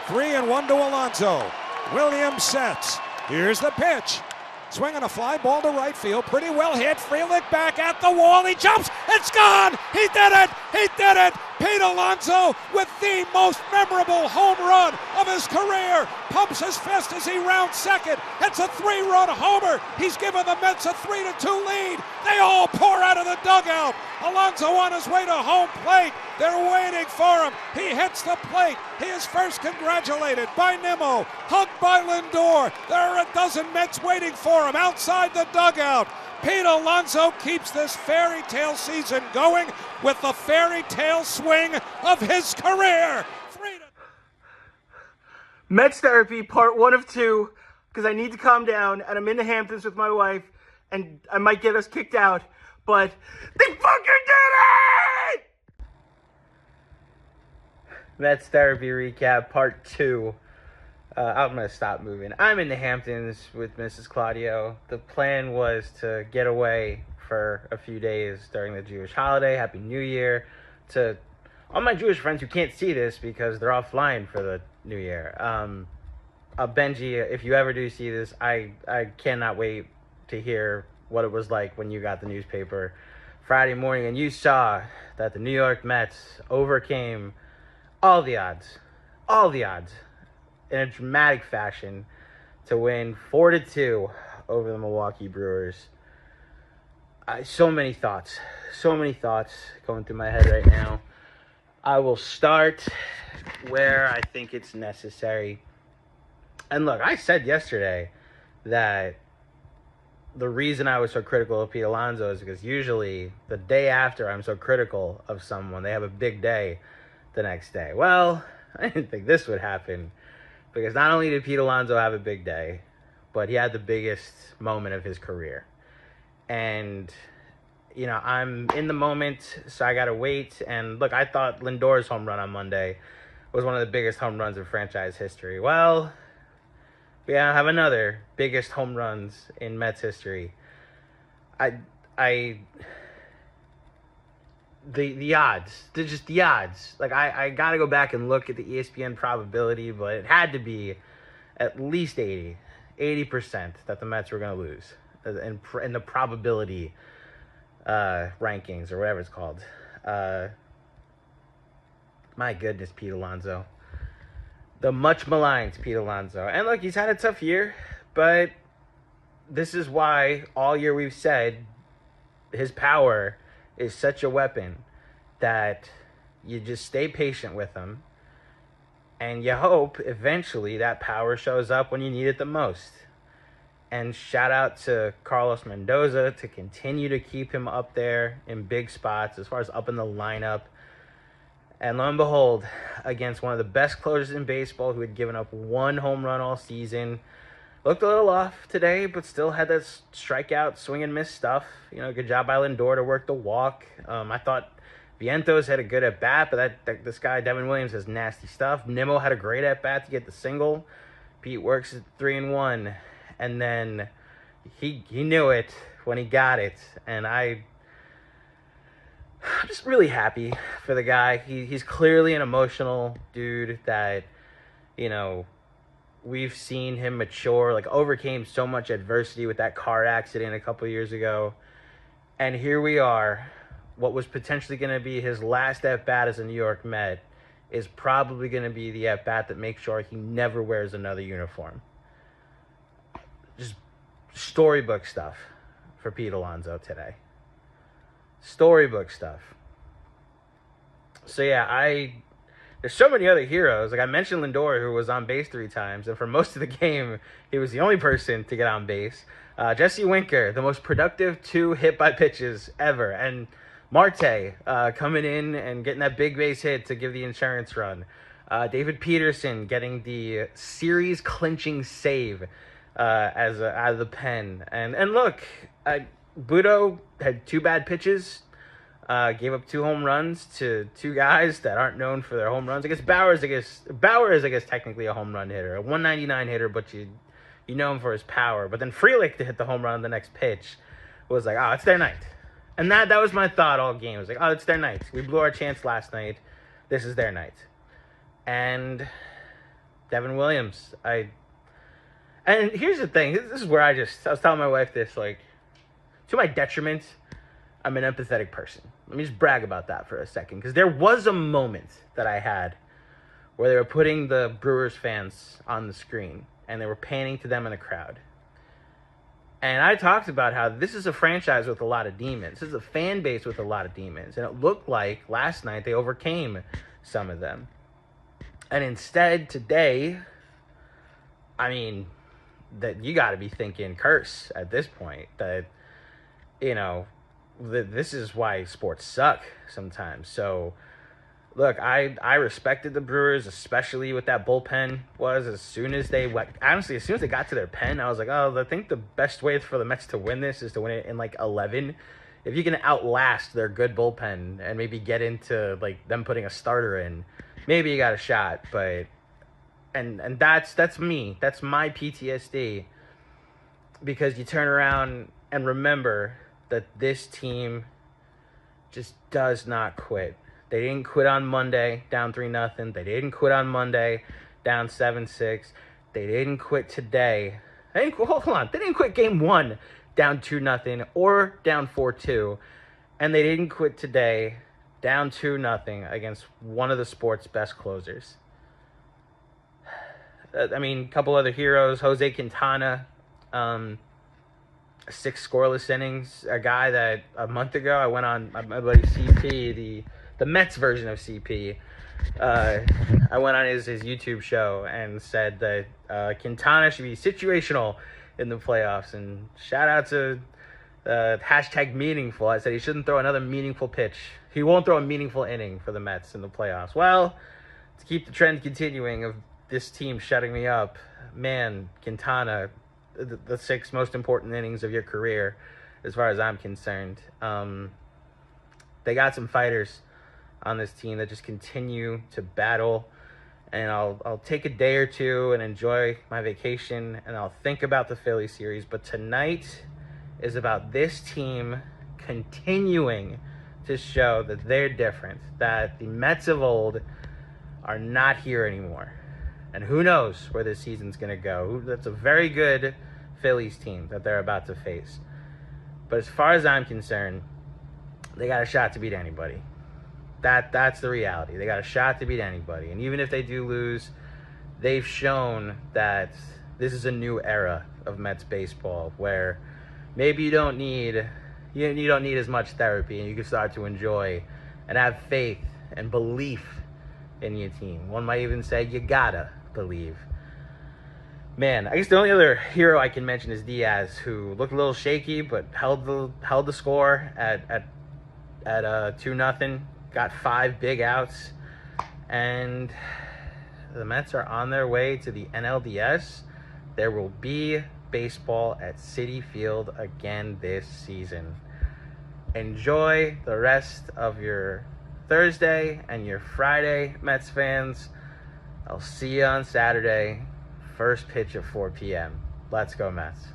3-1 to Alonso. Williams sets. Here's the pitch. Swinging a fly ball to right field. Pretty well hit. Frelick back at the wall. He jumps. It's gone. He did it. He did it. Pete Alonso with the most memorable home run of his career. Pumps his fist as he rounds second. It's a 3-run homer. He's given the Mets a 3-2 lead. They all pour out of the dugout. Alonso on his way to home plate. They're waiting for him. He hits the plate. He is first congratulated by Nimmo, hugged by Lindor. There are a dozen Mets waiting for him outside the dugout. Pete Alonso keeps this fairy tale season going with the fairy tale swing of his career. Mets therapy, part 1 of 2, because I need to calm down, and I'm in the Hamptons with my wife, and I might get us kicked out, but they fucking did it! Mets therapy recap, part 2. I'm going to stop moving. I'm in the Hamptons with Mrs. Claudio. The plan was to get away for a few days during the Jewish holiday. Happy New Year to all my Jewish friends who can't see this because they're all flying for the New Year. Benji, if you ever do see this, I cannot wait to hear what it was like when you got the newspaper Friday morning and you saw that the New York Mets overcame all the odds in a dramatic fashion to win 4-2 over the Milwaukee Brewers. So many thoughts going through my head right now. I will start where I think it's necessary. And look, I said yesterday that the reason I was so critical of Pete Alonso is because usually the day after I'm so critical of someone, they have a big day the next day. Well, I didn't think this would happen. Because not only did Pete Alonso have a big day, but he had the biggest moment of his career. And, you know, I'm in the moment, so I got to wait. And, look, I thought Lindor's home run on Monday was one of the biggest home runs in franchise history. Well, we have another biggest home runs in Mets history. The odds. They're just the odds. Like, I got to go back and look at the ESPN probability, but it had to be at least 80% that the Mets were going to lose in the probability rankings or whatever it's called. My goodness, Pete Alonso. The much maligned Pete Alonso. And look, he's had a tough year, but this is why all year we've said his power is such a weapon that you just stay patient with him and you hope eventually that power shows up when you need it the most. And shout out to Carlos Mendoza to continue to keep him up there in big spots as far as up in the lineup. And lo and behold, against one of the best closers in baseball who had given up 1 home run all season, looked a little off today, but still had that strikeout, swing and miss stuff. You know, good job by Lindor to work the walk. I thought Vientos had a good at-bat, but this guy, Devin Williams, has nasty stuff. Nimmo had a great at-bat to get the single. Pete works at 3-1, and then he knew it when he got it. And I'm just really happy for the guy. He's clearly an emotional dude that, you know, we've seen him mature, like overcame so much adversity with that car accident a couple years ago. And here we are. What was potentially going to be his last at-bat as a New York Met is probably going to be the at-bat that makes sure he never wears another uniform. Just storybook stuff for Pete Alonso today. Storybook stuff. So yeah, there's so many other heroes. Like I mentioned Lindor, who was on base 3 times, and for most of the game, he was the only person to get on base. Jesse Winker, the most productive 2 hit-by-pitches ever. And Marte coming in and getting that big base hit to give the insurance run. David Peterson getting the series-clinching save out of the pen. And look, Budo had 2 bad pitches. Gave up 2 home runs to 2 guys that aren't known for their home runs. I guess Bauer is technically a home run hitter, a 199 hitter, but you know him for his power. But then Frelick to hit the home run on the next pitch was like, oh, it's their night. And that was my thought all game. It was like, oh, it's their night. We blew our chance last night. This is their night. And Devin Williams. And here's the thing. This is where I was telling my wife this, like, to my detriment, I'm an empathetic person. Let me just brag about that for a second. Because there was a moment that I had where they were putting the Brewers fans on the screen. And they were panning to them in the crowd. And I talked about how this is a franchise with a lot of demons. This is a fan base with a lot of demons. And it looked like last night they overcame some of them. And instead, today, I mean, that you got to be thinking curse at this point. That, you know, this is why sports suck sometimes. So, look, I respected the Brewers, especially with that bullpen as soon as they got to their pen, I was like, oh, I think the best way for the Mets to win this is to win it in like 11. If you can outlast their good bullpen and maybe get into like them putting a starter in, maybe you got a shot. But and that's me. That's my PTSD, because you turn around and remember that this team just does not quit. They didn't quit on Monday, down 3-0. They didn't quit on Monday, down 7-6. They didn't quit today. Hold on. They didn't quit game 1, down 2-0, or down 4-2. And they didn't quit today, down 2-0 against one of the sport's best closers. I mean, a couple other heroes. Jose Quintana, 6 scoreless innings. A guy that a month ago I went on my buddy CP, the Mets version of CP. I went on his YouTube show and said that Quintana should be situational in the playoffs. And shout out to hashtag meaningful. I said he shouldn't throw another meaningful pitch. He won't throw a meaningful inning for the Mets in the playoffs. Well, to keep the trend continuing of this team shutting me up, man, Quintana, the 6 most important innings of your career, as far as I'm concerned. They got some fighters on this team that just continue to battle, and I'll take a day or two and enjoy my vacation, and I'll think about the Philly series. But tonight is about this team continuing to show that they're different, that the Mets of old are not here anymore. And who knows where this season's going to go. That's a very good Phillies team that they're about to face. But as far as I'm concerned, they got a shot to beat anybody. That's the reality. They got a shot to beat anybody. And even if they do lose, they've shown that this is a new era of Mets baseball where maybe you don't need as much therapy, and you can start to enjoy and have faith and belief in your team. One might even say you gotta believe. Man, I guess the only other hero I can mention is Diaz, who looked a little shaky but held the score at 2-0. Got 5 big outs, and the Mets are on their way to the NLDS. There will be baseball at Citi Field again this season. Enjoy the rest of your Thursday and your Friday, Mets fans. I'll see you on Saturday. First pitch at 4 p.m. Let's go, Mets.